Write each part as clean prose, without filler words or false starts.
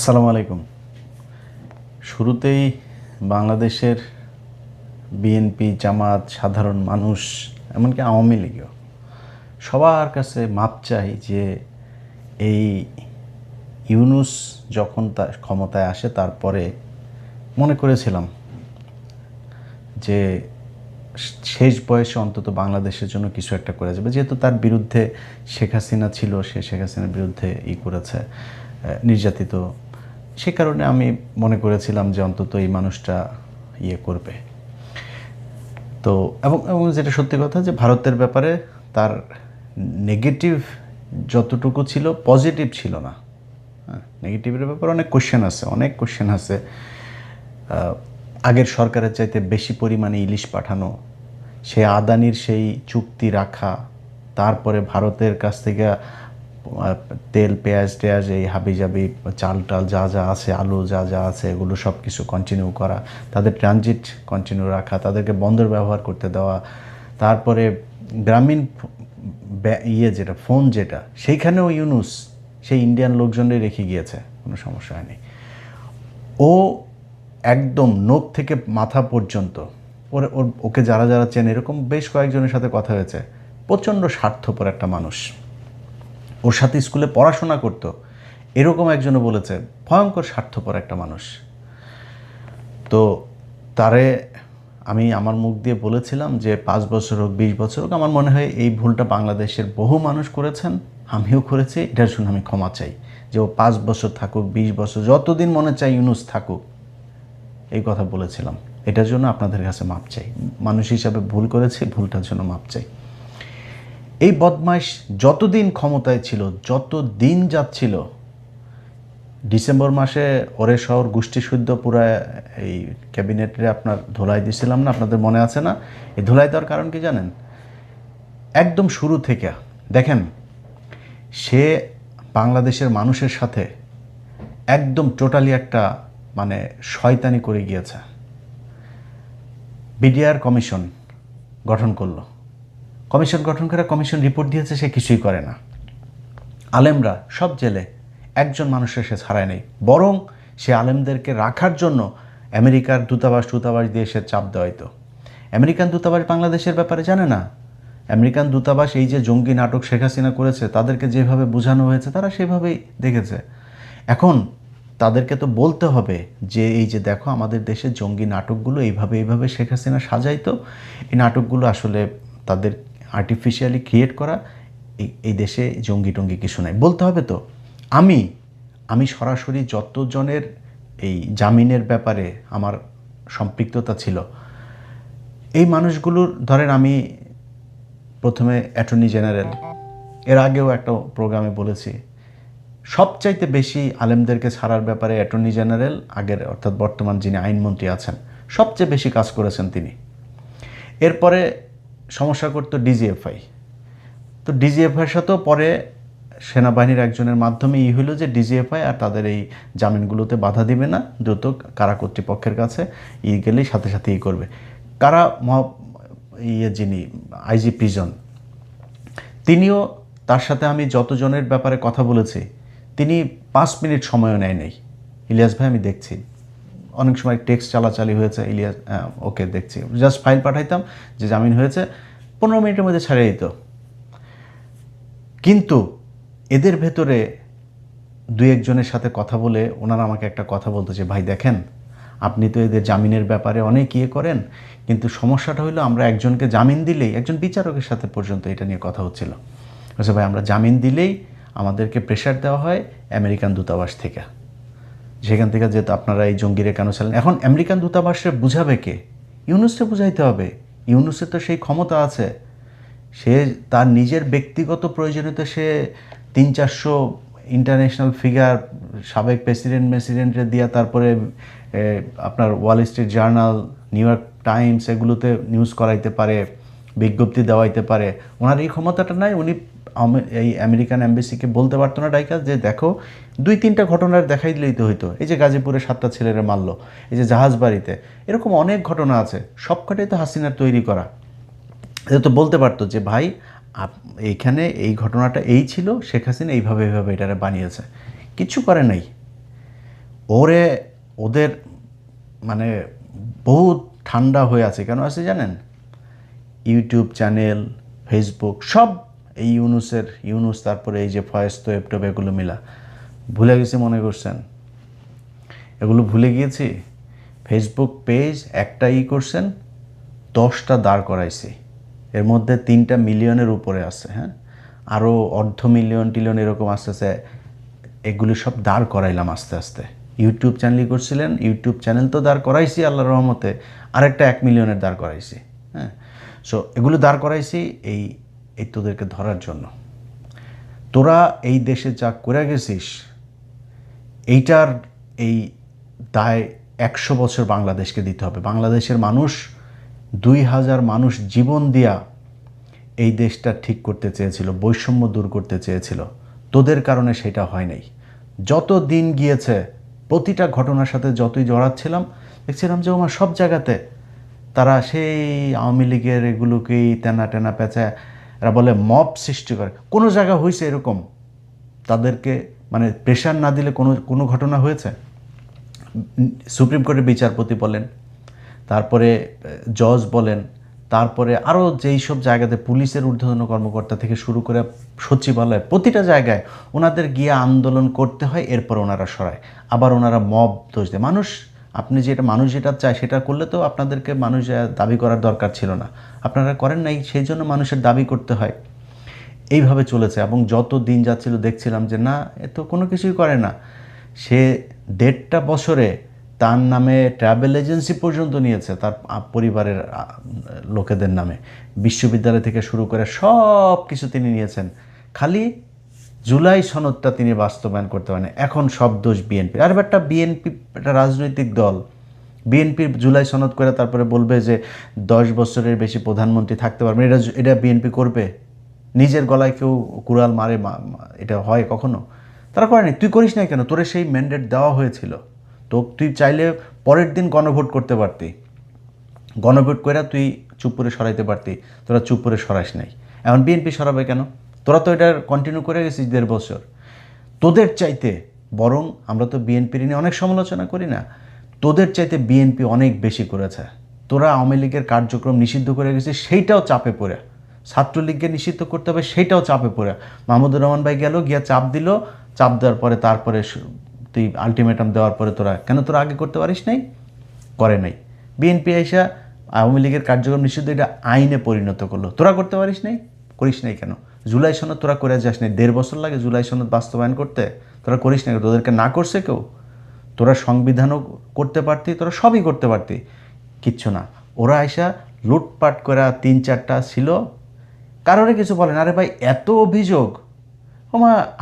আসসালামু আলাইকুম। শুরুতেই বাংলাদেশের বিএনপি, জামাত, সাধারণ মানুষ, এমনকি আওয়ামী লীগও সবার কাছে মাপ চাই যে এই ইউনূস যখন তার ক্ষমতায় আসে তারপরে মনে করেছিলাম যে শেষ বয়সে অন্তত বাংলাদেশের জন্য কিছু একটা করে যাবে, যেহেতু তার বিরুদ্ধে শেখ হাসিনা ছিল, সে শেখ হাসিনার বিরুদ্ধে করেছে, নির্যাতিত। সে কারণে আমি মনে করেছিলাম যে অন্তত এই মানুষটা করবে। তো এবং এবং যেটা সত্যি কথা যে ভারতের ব্যাপারে তার নেগেটিভ যতটুকু ছিল, পজিটিভ ছিল না। নেগেটিভের ব্যাপারে অনেক কোশ্চেন আছে। আগের সরকারের চাইতে বেশি পরিমাণে ইলিশ পাঠানো, সে আদানির সেই চুক্তি রাখা, তারপরে ভারতের কাছ থেকে তেল, পেঁয়াজ টেয়াজ, এই হাবিজাবি চাল টাল যা যা আছে, আলু যা যা আছে, এগুলো সব কিছু কন্টিনিউ করা, তাদের ট্রানজিট কন্টিনিউ রাখা, তাদেরকে বন্দর ব্যবহার করতে দেওয়া, তারপরে গ্রামীণ যেটা ফোন যেটা, সেইখানেও ইউনূস সেই ইন্ডিয়ান লোকজনই রেখে গিয়েছে, কোনো সমস্যা হয়নি। ও একদম নোখ থেকে মাথা পর্যন্ত ওকে যারা যারা চেনে, এরকম বেশ কয়েকজনের সাথে কথা হয়েছে, প্রচণ্ড স্বার্থপর একটা মানুষ। ওর সাথে স্কুলে পড়াশোনা করতো এরকম একজনও বলেছে ভয়ঙ্কর স্বার্থপর একটা মানুষ। তো তারে আমি আমার মুখ দিয়ে বলেছিলাম যে 5 বছর হোক, 20 বছর হোক, আমার মনে হয় এই ভুলটা বাংলাদেশের বহু মানুষ করেছেন, আমিও করেছি, এটার জন্য আমি ক্ষমা চাই। যে ও 5 বছর থাকুক, 20 বছর, যতদিন মনে চাই ইউনূস থাকুক, এই কথা বলেছিলাম। এটার জন্য আপনাদের কাছে মাপ চাই। মানুষ হিসাবে ভুল করেছি, ভুলটার জন্য মাপ চাই। এই বদমাইশ যতদিন ক্ষমতায় ছিল, যত দিন যাচ্ছিল, ডিসেম্বর মাসে ওরে শহর গোষ্ঠী শুদ্ধ পুরা এই ক্যাবিনেটে আপনার ধোলাই দিয়েছিলাম না, আপনাদের মনে আছে না? এই ধোলাই দেওয়ার কারণ কি জানেন? একদম শুরু থেকে দেখেন, সে বাংলাদেশের মানুষের সাথে একদম টোটালি একটা মানে শয়তানি করে গিয়েছে। বিডিআর কমিশন গঠন করলো, কমিশন গঠন করে কমিশন রিপোর্ট দিয়েছে, সে কিছুই করে না। আলেমরা সব জেলে, একজন মানুষের সে ছাড়ায় নেই, বরং সে আলেমদেরকে রাখার জন্য আমেরিকার দূতাবাস দিয়ে সে চাপ দেওয়াইতো। আমেরিকান দূতাবাস বাংলাদেশের ব্যাপারে জানে না। আমেরিকান দূতাবাস এই যে জঙ্গি নাটক শেখ হাসিনা করেছে, তাদেরকে যেভাবে বোঝানো হয়েছে তারা সেভাবেই দেখেছে। এখন তাদেরকে তো বলতে হবে যে এই যে দেখো, আমাদের দেশের জঙ্গি নাটকগুলো এইভাবে শেখ হাসিনা সাজাইতো, এই নাটকগুলো আসলে তাদের আর্টিফিশিয়ালি ক্রিয়েট করা, এই দেশে জঙ্গি টঙ্গি কিছু নাই, বলতে হবে। তো আমি সরাসরি যতজনের এই জামিনের ব্যাপারে আমার সম্পৃক্ততা ছিল, এই মানুষগুলোর ধরেন, আমি প্রথমে অ্যাটর্নি জেনারেল, এর আগেও একটা প্রোগ্রামে বলেছি, সবচাইতে বেশি আলেমদেরকে ছাড়ার ব্যাপারে অ্যাটর্নি জেনারেল আগের, অর্থাৎ বর্তমান যিনি আইনমন্ত্রী আছেন, সবচেয়ে বেশি কাজ করেছেন তিনি। এরপরে সমস্যা করতো ডিজিএফআই। তো ডিজিএফআইয়ের সাথেও পরে সেনাবাহিনীর একজনের মাধ্যমে হইল যে ডিজিএফআই আর তাদের এই জামিনগুলোতে বাধা দিবে না, দ্রুত কারা কর্তৃপক্ষের কাছে গেলেই সাথে সাথে করবে। কারা যিনি আইজি প্রিজন, তিনিও, তার সাথে আমি যতজনের ব্যাপারে কথা বলেছি, তিনি 5 মিনিট সময়ও নেয় নেই। ইলিয়াস ভাই আমি দেখছি, অনেক সময় টেক্সট চালাচালি হয়েছে, ইলিয়াস ওকে দেখছি, জাস্ট ফাইল পাঠাইতাম যে জামিন হয়েছে, 15 মিনিটের মধ্যে ছাড়িয়ে দিত। কিন্তু এদের ভেতরে 2-1 জনের সাথে কথা বলে ওনারা আমাকে একটা কথা বলতো যে ভাই দেখেন, আপনি তো এদের জামিনের ব্যাপারে অনেক করেন, কিন্তু সমস্যাটা হলো আমরা একজনকে জামিন দিলেই, একজন বিচারকের সাথে পর্যন্ত এটা নিয়ে কথা হচ্ছিল, আচ্ছা ভাই আমরা জামিন দিলেই আমাদেরকে প্রেশার দেওয়া হয় আমেরিকান দূতাবাস থেকে, সেখান থেকে যেহেতু আপনারা এই জঙ্গিরে কেন চালেন। এখন আমেরিকান দূতাবাসে বুঝাবে কে? ইউনূসকে বুঝাইতে হবে। ইউনূসের তো সেই ক্ষমতা আছে, সে তার নিজের ব্যক্তিগত প্রয়োজনীয়তা সে 300-400 ইন্টারন্যাশনাল ফিগার, সাবেক প্রেসিডেন্টের দিয়া, তারপরে আপনার Wall Street journal, new York Times, এগুলোতে নিউজ করাইতে পারে, বিজ্ঞপ্তি দেওয়াইতে পারে। ওনার এই ক্ষমতাটা নাই। উনি এই আমেরিকান এম্বাসিকে বলতে পারতো না ডাইকা যে দেখো 2-3টা ঘটনার দেখাই দিলেই তো হইতো, এই যে গাজীপুরে 7টা ছেলেরা মারলো, এই যে জাহাজবাড়িতে, এরকম অনেক ঘটনা আছে, সবকটাই তো হাসিনার তৈরি করা। এটা তো বলতে পারতো যে ভাই এইখানে এই ঘটনাটা এই ছিল, শেখ হাসিনা এইভাবে এটারে বানিয়েছে। কিছু করে নাই। ওরে ওদের মানে বহুত ঠান্ডা হয়ে আছে, কেন আছে জানেন? ইউটিউব চ্যানেল, ফেসবুক সব এই ইউনুস, তারপরে এই যে ফয়েজ তোয়েব টোয়েব এগুলো মিলা ভুলে গেছি মনে করছেন? এগুলো ভুলে গিয়েছি? ফেসবুক পেজ একটা করছেন, 10টা দাঁড় করাইছি, এর মধ্যে 3টা মিলিয়নের উপরে আছে। হ্যাঁ, আরও অর্ধ মিলিয়ন টিলিয়ন এরকম আসতেছে, এগুলি সব দাঁড় করাইলাম আস্তে আস্তে। ইউটিউব চ্যানেলই করছিলেন, ইউটিউব চ্যানেল তো দাঁড় করাইছি আল্লাহর রহমতে, আরেকটা 1 মিলিয়নের দাঁড় করাইছি। হ্যাঁ, সো এগুলো দাঁড় করাইছি এই এই তোদেরকে ধরার জন্য। তোরা এই দেশে যা করে গেছিস, এইটার এই দায় 100 বছর বাংলাদেশকে দিতে হবে। বাংলাদেশের মানুষ 2000 মানুষ জীবন দিয়া এই দেশটা ঠিক করতে চেয়েছিল, বৈষম্য দূর করতে চেয়েছিল। তোদের কারণে সেটা হয় নাই। যত দিন গিয়েছে প্রতিটা ঘটনার সাথে যতই জড়াচ্ছিলাম, দেখছিলাম যে আমার সব জায়গাতে তারা সেই আওয়ামী লীগের এগুলোকেই টেনা টেনা পেঁচা, এরা বলে মব সৃষ্টি করে। কোনো জায়গা হয়েছে এরকম তাদেরকে মানে প্রেশার না দিলে কোনো ঘটনা হয়েছে? সুপ্রিম কোর্টের বিচারপতি বলেন, তারপরে জজ বলেন, তারপরে আরও যেই সব জায়গাতে পুলিশের ঊর্ধ্বতন কর্মকর্তা থেকে শুরু করে সচিবালয়, প্রতিটা জায়গায় ওনাদের গিয়ে আন্দোলন করতে হয়, এরপর ওনারা সরায়। আবার ওনারা মব দোষ দেয়। মানুষ যেটা চায় সেটা করলে তো আপনাদেরকে মানুষ দাবি করার দরকার ছিল না, আপনারা করেন নাই, সেই জন্য মানুষের দাবি করতে হয়। এইভাবে চলেছে এবং যত দিন যাচ্ছিল দেখছিলাম যে না, এ তো কোনো কিছুই করে না। সে 1.5 বছরে তার নামে ট্রাভেল এজেন্সি পর্যন্ত নিয়েছে, তার পরিবারের লোকেদের নামে, বিশ্ববিদ্যালয় থেকে শুরু করে সব কিছু তিনি নিয়েছেন। খালি জুলাই সনদটা তিনি বাস্তবায়ন করতে পারেন। এখন সব দোষ বিএনপি। আর একটা বিএনপি একটা রাজনৈতিক দল, বিএনপির জুলাই সনদ করে তারপরে বলবে যে 10 বছরের বেশি প্রধানমন্ত্রী থাকতে পারবে। এটা বিএনপি করবে? নিজের গলায় কেউ কুড়াল মারে? এটা হয় কখনো? তারা করেনি। তুই করিস নাই কেন? তোরে সেই ম্যান্ডেট দেওয়া হয়েছিল, তো তুই চাইলে পরের দিন গণভোট করতে পারতি, গণভোট করে তুই চুপ করে সরাইতে পারতি, তোরা চুপ করে সরাস নাই। এখন বিএনপি সরাবে কেন? তোরা তো এটা কন্টিনিউ করে গেছিস 1.5 বছর। তোদের চাইতে বরং আমরা তো বিএনপির নিয়ে অনেক সমালোচনা করি না, তোদের চাইতে বিএনপি অনেক বেশি করেছে। তোরা আওয়ামী লীগের কার্যক্রম নিষিদ্ধ করে গেছিস, সেইটাও চাপে পড়ে। ছাত্রলীগকে নিষিদ্ধ করতে হবে, সেইটাও চাপে পড়ে। মাহমুদুর রহমান ভাই গেল, গিয়া চাপ দিল, চাপ দেওয়ার পরে তারপরে তুই আলটিমেটাম দেওয়ার পরে তোরা আগে করতে পারিস নাই? করে নাই। বিএনপি আইসা আওয়ামী লীগের কার্যক্রম নিষিদ্ধ এটা আইনে পরিণত করলো, তোরা করতে পারিস নাই? করিস নাই কেন? জুলাই সনদ তোরা করে যাস নাই? 1.5 বছর লাগে জুলাই সনদ বাস্তবায়ন করতে, তোরা করিস নাই? তোদেরকে না করছে কেউ? তোরা সংবিধানও করতে পারতি, তোরা সবই করতে পারতি, কিচ্ছু না। ওরা আইসা লুটপাট করা 3-4টা ছিল, কারোরে কিছু বলেন। আরে ভাই, এত অভিযোগ,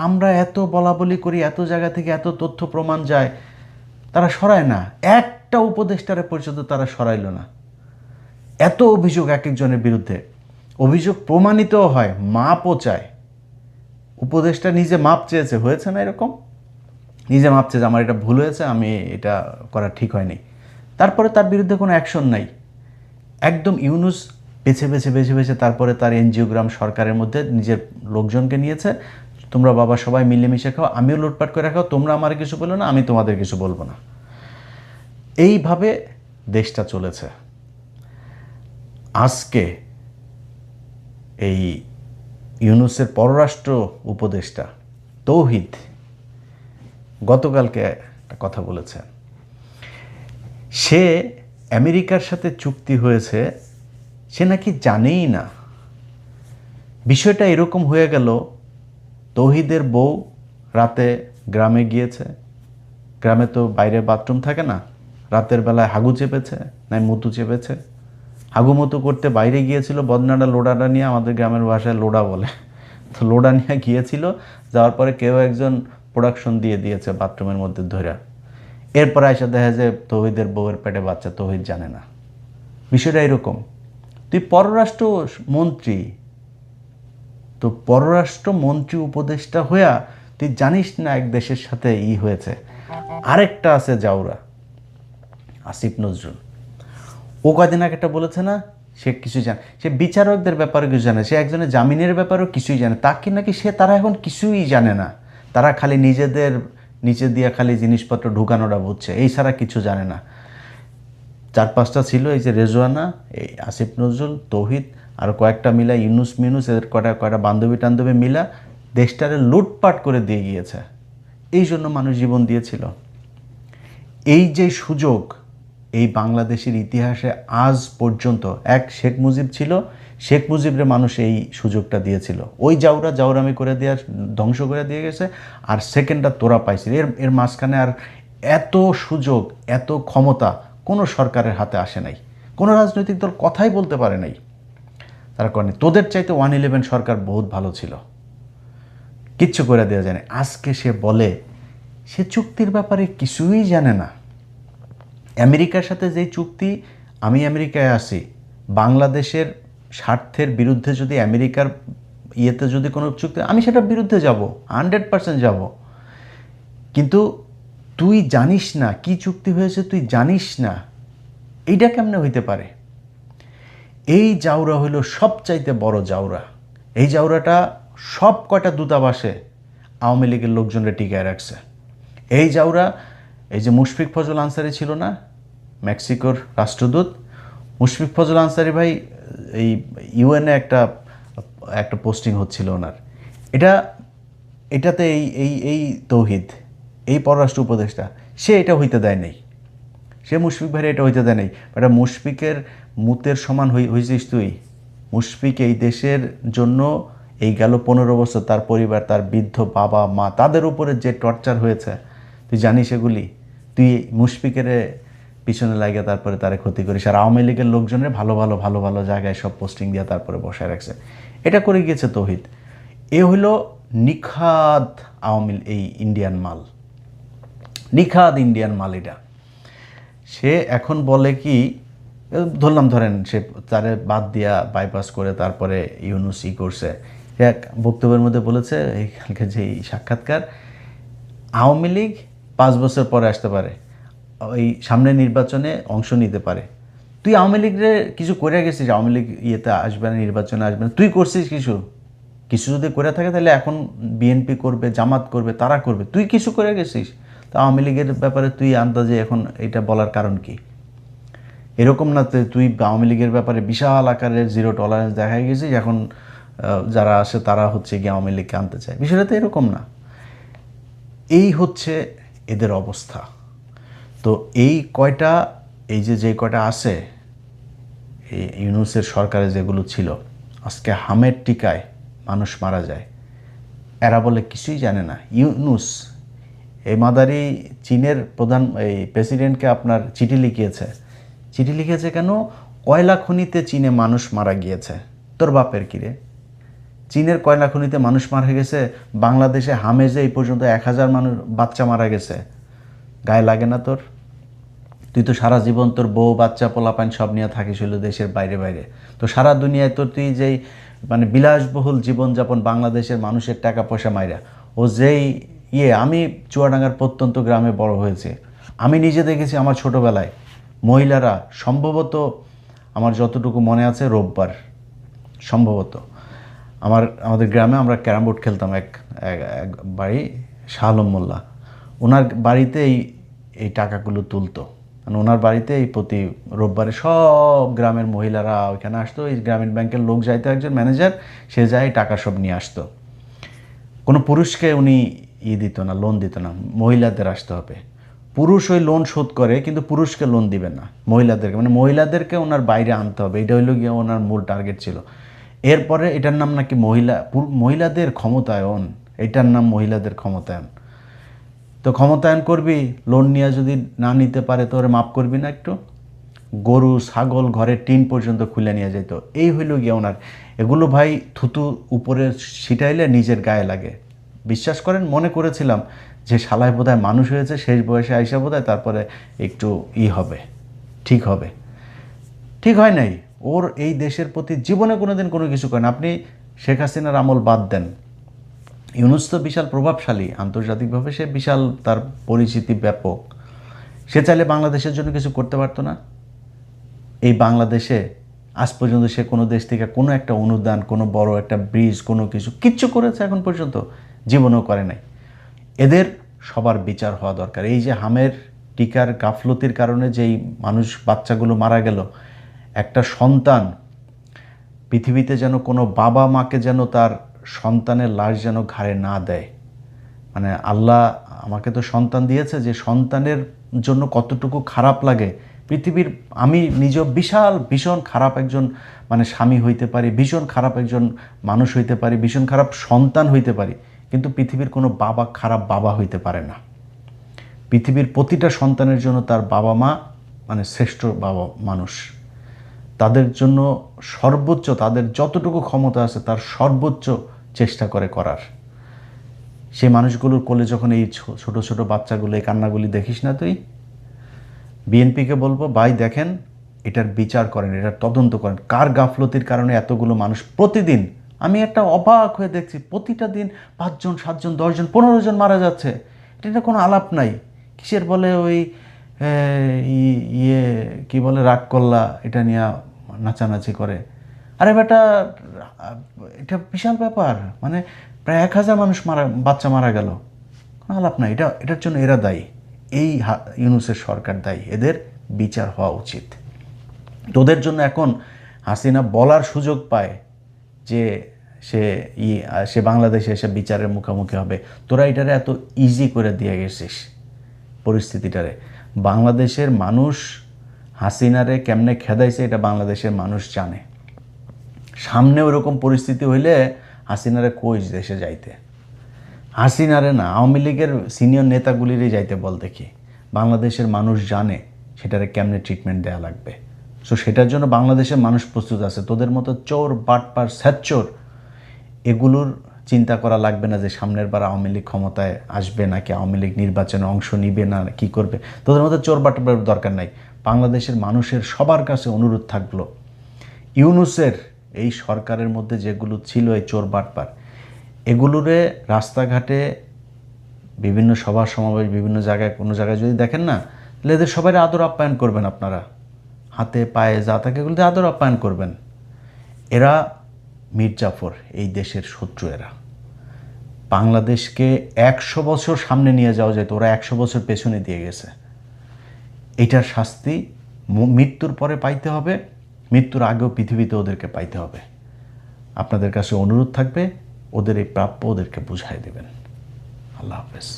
আমরা এত বলা বলি করি, এত জায়গা থেকে এত তথ্য প্রমাণ যায়, তারা সরায় না। একটা উপদেষ্টারে পর্যন্ত তারা সরাইল না। এত অভিযোগ এক একজনের বিরুদ্ধে, অভিযোগ প্রমাণিতও হয়, মাপও চায়। উপদেষ্টা নিজে মাপ চেয়েছে, হয়েছে না এরকম? নিজে মাপ চেয়েছে, আমার এটা ভুল হয়েছে, আমি এটা করা ঠিক হয়নি, তারপরে তার বিরুদ্ধে কোনো অ্যাকশন নাই। একদম ইউনুস বেছে বেছে বেছে বেছে তারপরে তার এনজিওগ্রাম সরকারের মধ্যে নিজের লোকজনকে নিয়েছে, তোমরা বাবা সবাই মিলেমিশে খাও, আমিও লুটপাট করে খাও, তোমরা আমার কিছু বলো না, আমি তোমাদের কিছু বলবো না। এইভাবে দেশটা চলেছে। আজকে এই ইউনুসের পররাষ্ট্র উপদেষ্টা তৌহিদ গতকালকে একটা কথা বলেছেন, সে আমেরিকার সাথে চুক্তি হয়েছে, সে নাকি জানেই না। বিষয়টা এরকম হয়ে গেল, তৌহিদের বউ রাতে গ্রামে গিয়েছে, গ্রামে তো বাইরে বাথরুম থাকে না, রাতের বেলায় হাগু চেপেছে নাই মুতু চেপেছে, হাগু মুতু করতে বাইরে গিয়েছিল, বদনাটা লোডাটা নিয়ে, আমাদের গ্রামের ভাষায় লোডা বলে, তো লোডা নিয়ে গিয়েছিল, যাওয়ার পরে কেউ একজন প্রোডাকশন দিয়ে দিয়েছে বাথরুমের মধ্যে ধরে। এরপর এসে দেখা যায় তৌহিদের বউয়ের পেটে বাচ্চা, তৌহিদ জানে না। বিষয়টা এরকম। তুই পররাষ্ট্র মন্ত্রী, তো পররাষ্ট্রমন্ত্রী উপদেষ্টা হইয়া তুই জানিস না এক দেশের সাথে হয়েছে। আরেকটা আছে জাউরা, আসিফ নজরুল, ও কয়দিন আগে একটা বলেছে না, সে কিছুই জানে, সে বিচারকদের ব্যাপারে কিছু জানে, সে একজনের জামিনের ব্যাপারেও কিছুই জানে, তাকে নাকি তারা এখন কিছুই জানে না, তারা খালি নিজেদের নিচে দিয়ে খালি জিনিসপত্র ঢুকানোটা বুঝছে, এই ছাড়া কিছু জানে না। 4-5টা ছিল, এই যে রেজওয়ানা, এই আসিফ নজরুল, তৌহিদ, আর কয়েকটা মিলা ইউনুস মিনুস, এদের কয়টা বান্ধবী টান্ধবী মিলা দেশটারে লুটপাট করে দিয়ে গিয়েছে। এই জন্য মানুষ জীবন দিয়েছিল। এই যে সুযোগ এই বাংলাদেশের ইতিহাসে আজ পর্যন্ত, এক শেখ মুজিব ছিল, শেখ মুজিবরে মানুষ এই সুযোগটা দিয়েছিল, ওই জাউরামি করে দেওয়ার, ধ্বংস করে দিয়ে গেছে। আর সেকেন্ডটা তোরা পাইছিল, এর মাঝখানে আর এত সুযোগ, এত ক্ষমতা কোনো সরকারের হাতে আসে নাই, কোনো রাজনৈতিক দল কথাই বলতে পারে নাই। তার কারণে তোদের চাইতে 111 সরকার বহুত ভালো ছিল, কিচ্ছু করে দেওয়া যায় না। আজকে সে বলে সে চুক্তির ব্যাপারে কিছুই জানে না। আমেরিকার সাথে যেই চুক্তি, আমি আমেরিকায় আসি, বাংলাদেশের স্বার্থের বিরুদ্ধে যদি আমেরিকার ইয়েতে যদি কোনো চুক্তি, আমি সেটার বিরুদ্ধে যাব, 100% যাব। কিন্তু তুই জানিস না কি চুক্তি হয়েছে, তুই জানিস না, এইটা কেমনে হইতে পারে? এই জাউরা হইল সবচাইতে বড় জাউরা। এই জাউরাটা সব কয়টা দূতাবাসে আওয়ামী লীগের লোকজনরা টিকায় রাখছে। এই জাউরা, এই যে মুশফিক ফজল আনসারি ছিল না মেক্সিকোর রাষ্ট্রদূত, মুশফিক ফজল আনসারি ভাই এই ইউএনএ একটা পোস্টিং হচ্ছিল ওনার, এটাতে এই তৌহিদ, এই পররাষ্ট্র উপদেষ্টা, সে এটা হইতে দেয় নাই, সে মুশফিক ভাইয়ের এটা হইতে দেয় নাই। এটা মুশফিকের মুতের সমান হয়েছিস তুই। মুশফিক এই দেশের জন্য এই গেল 15 বছর, তার পরিবার, তার বৃদ্ধ বাবা মা, তাদের উপরে যে টর্চার হয়েছে তুই জানিস এগুলি? তুই মুশফিকের পিছনে লাগিয়ে তারপরে তারে ক্ষতি করিস। আর আওয়ামী লীগের লোকজনের ভালো ভালো জায়গায় সব পোস্টিং দিয়ে তারপরে বসায় রাখছে। এটা করে গিয়েছে তৌহিদ। এ হইল নিখাদ এই ইন্ডিয়ান মাল, নিখাদ ইন্ডিয়ান মাল। এটা সে এখন বলে কি, ধরেন সে তারে বাদ দিয়া বাইপাস করে তারপরে ইউনুস করছে। এক বক্তব্যের মধ্যে বলেছে, এইখানকার যে সাক্ষাৎকার, আওয়ামী লীগ 5 বছর পরে আসতে পারে, ওই সামনের নির্বাচনে অংশ নিতে পারে। তুই আওয়ামী লীগরে কিছু করে গেছিস? আওয়ামী লীগ ইয়েতে আসবে না, নির্বাচনে আসবে না, তুই করছিস কিছু যদি করে থাকে তাহলে এখন বিএনপি করবে, জামাত করবে, তারা করবে, তুই কিছু করে গেছিস? তো আওয়ামী লীগের ব্যাপারে তুই আন্দাজে এখন এটা বলার কারণ কি? এরকম না তুই আওয়ামী লীগের ব্যাপারে বিশাল আকারের জিরো টলারেন্স দেখাই গেছিস, এখন যারা আসে তারা হচ্ছে গিয়ে আওয়ামী লীগকে আনতে চায়। বিষয়টা তো এরকম না। এই হচ্ছে এদের অবস্থা। তো এই যে কয়টা আছে এই ইউনুসের সরকারে যেগুলো ছিল, আজকে হামের টিকায় মানুষ মারা যায়, এরা বলে কিছুই জানে না। ইউনুস এই মাদারি চীনের এই প্রেসিডেন্টকে আপনার চিঠি লিখিয়েছে কেন? কয়লা খনিতে চীনে মানুষ মারা গিয়েছে। তোর বাপের কিরে? চীনের কয়লা খনিতে মানুষ মারা গেছে, বাংলাদেশে হামেজে এই পর্যন্ত 1000 মানুষ বাচ্চা মারা গেছে। গায়ে লাগে না তোর? তুই তো সারা জীবন তোর বউ বাচ্চা পোলাপান সব নিয়ে থাকিস হইল দেশের বাইরে। তো সারা দুনিয়ায় তোর তুই যেই মানে বিলাসবহুল জীবনযাপন, বাংলাদেশের মানুষের টাকা পয়সা মাইরা, ও যেই আমি চুয়াডাঙ্গার প্রত্যন্ত গ্রামে বড় হয়েছে, আমি নিজে দেখেছি আমার ছোটোবেলায় মহিলারা, সম্ভবত আমার যতটুকু মনে আছে রোববার, সম্ভবত আমাদের গ্রামে আমরা ক্যারাম বোর্ড খেলতাম, এক বাড়ি শাহ আলম মোল্লা, ওনার বাড়িতে এই টাকাগুলো তুলতো। মানে ওনার বাড়িতে এই প্রতি রোববারে সব গ্রামের মহিলারা ওইখানে আসতো। এই গ্রামীণ ব্যাংকের লোক যাইতো, একজন ম্যানেজার, সে যায় টাকা সব নিয়ে আসতো। কোনো পুরুষকে উনি দিত না, লোন দিত না, মহিলাদের আসতে হবে। পুরুষ ওই লোন শোধ করে কিন্তু পুরুষকে লোন দিবে না, মহিলাদেরকে ওনার বাইরে আনতে হবে। এটা হইল গিয়ে ওনার মূল টার্গেট ছিল। এরপরে এটার নাম নাকি মহিলাদের ক্ষমতায়ন, এটার নাম মহিলাদের ক্ষমতায়ন। তো ক্ষমতায়ন করবি, লোন নিয়ে যদি না নিতে পারে তো ওরা মাফ করবি না একটু? গরু ছাগল ঘরের টিন পর্যন্ত খুলে নিয়ে যেত। এই হইল গিয়ে ওনার। এগুলো ভাই থুতু উপরে ছিটাইলে নিজের গায়ে লাগে। বিশ্বাস করেন, মনে করেছিলাম যে শালায় বোধহয় মানুষ হয়েছে, শেষ বয়সে আইসা বোধহয় তারপরে একটু হবে, ঠিক হবে। ঠিক হয় নাই। ওর এই দেশের প্রতি জীবনে কোনোদিন কোনো কিছু করেন। আপনি শেখ হাসিনার আমল বাদ দেন, ইউনুস তো বিশাল প্রভাবশালী, আন্তর্জাতিকভাবে সে বিশাল, তার পরিচিতি ব্যাপক। সে চাইলে বাংলাদেশের জন্য কিছু করতে পারতো না? এই বাংলাদেশে আজ পর্যন্ত সে কোনো দেশ থেকে কোনো একটা অনুদান, কোনো বড় একটা ব্রিজ, কোনো কিচ্ছু করেছে এখন পর্যন্ত? জীবনেও করে নাই। এদের সবার বিচার হওয়া দরকার। এই যে হামের টিকার গাফলতির কারণে যেই বাচ্চাগুলো মারা গেল, একটা সন্তান পৃথিবীতে যেন কোনো বাবা মাকে যেন তার সন্তানের লাশ যেন ঘাড়ে না দেয়। মানে আল্লাহ আমাকে তো সন্তান দিয়েছে, যে সন্তানের জন্য কতটুকু খারাপ লাগে পৃথিবীর, আমি নিজেও ভীষণ খারাপ একজন স্বামী হইতে পারি, ভীষণ খারাপ একজন মানুষ হইতে পারি, ভীষণ খারাপ সন্তান হইতে পারি, কিন্তু পৃথিবীর কোনো বাবা খারাপ বাবা হইতে পারে না। পৃথিবীর প্রতিটা সন্তানের জন্য তার বাবা মা শ্রেষ্ঠ বাবা মানুষ, তাদের জন্য সর্বোচ্চ, তাদের যতটুকু ক্ষমতা আছে তার সর্বোচ্চ চেষ্টা করার। সেই মানুষগুলোর কোলে যখন এই ছোট ছোট বাচ্চাগুলো এই কান্নাগুলি দেখিস না তুই, বিএনপিকে বলবো, ভাই দেখেন, এটার বিচার করেন, এটার তদন্ত করেন, কার গাফলতির কারণে এতগুলো মানুষ প্রতিদিন, আমি একটা অবাক হয়ে দেখছি, প্রতিটা দিন 5 জন 7 জন 10 জন 15 জন মারা যাচ্ছে। এটা কোনো আলাপ নাই। কিসের বলে ওই ইয়ে কি বলে রাগ করলা, এটা নিয়ে নাচানাচি করে। আরে বেটা, এটা বিশাল ব্যাপার, প্রায় 1000 মানুষ বাচ্চা মারা গেল, কোনো আলাপ নাই। এটার জন্য এরা দায়ী, এই ইউনূসের সরকার দায়ী, এদের বিচার হওয়া উচিত। তোদের জন্য এখন হাসিনা বলার সুযোগ পায় যে সে বাংলাদেশে এসে বিচারের মুখোমুখি হবে। তোরা এটারে এত ইজি করে দিয়ে গেছিস পরিস্থিতিটারে। বাংলাদেশের মানুষ হাসিনারে কেমনে খেদাইছে এটা বাংলাদেশের মানুষ জানে। সামনে ওরকম পরিস্থিতি হইলে হাসিনারে কই দেশে যাইতে, হাসিনারে না, আওয়ামী লীগের সিনিয়র নেতাগুলিরই যাইতে বল দেখি। বাংলাদেশের মানুষ জানে সেটারে কেমনে ট্রিটমেন্ট দেওয়া লাগবে। সো সেটার জন্য বাংলাদেশের মানুষ প্রস্তুত আছে। তোদের মতো চোর বাটপার স্যাচ্চোর এগুলোর চিন্তা করা লাগবে না যে সামনের বার আওয়ামী লীগ ক্ষমতায় আসবে নাকি আওয়ামী লীগ নির্বাচনে অংশ নিবে না কি করবে। তোদের মতো চোর বাটপার দরকার নাই। বাংলাদেশের মানুষের সবার কাছে অনুরোধ থাকলো, ইউনূসের এই সরকারের মধ্যে যেগুলো ছিল এই চোর বাটপার, এগুলোরে রাস্তাঘাটে বিভিন্ন সভা সমাবেশ বিভিন্ন জায়গায় কোনো জায়গায় যদি দেখেন না, তাহলে এদের সবাই আদর আপ্যায়ন করবেন। আপনারা হাতে পায়ে যা থাকে এগুলোতে আদর আপ্যায়ন করবেন। এরা মীর জাফর, এই দেশের শত্রু। এরা বাংলাদেশকে 100 বছর সামনে নিয়ে যাওয়া যেত, ওরা 100 বছর পেছনে দিয়ে গেছে। এটার শাস্তি মৃত্যুর পরে পাইতে হবে, মৃত্যুর আগেও পৃথিবীতে ওদেরকে পাইতে হবে। আপনাদের কাছে অনুরোধ থাকবে, ওদের এই প্রাপ্য ওদেরকে বুঝাই দেবেন। আল্লাহ হাফেজ।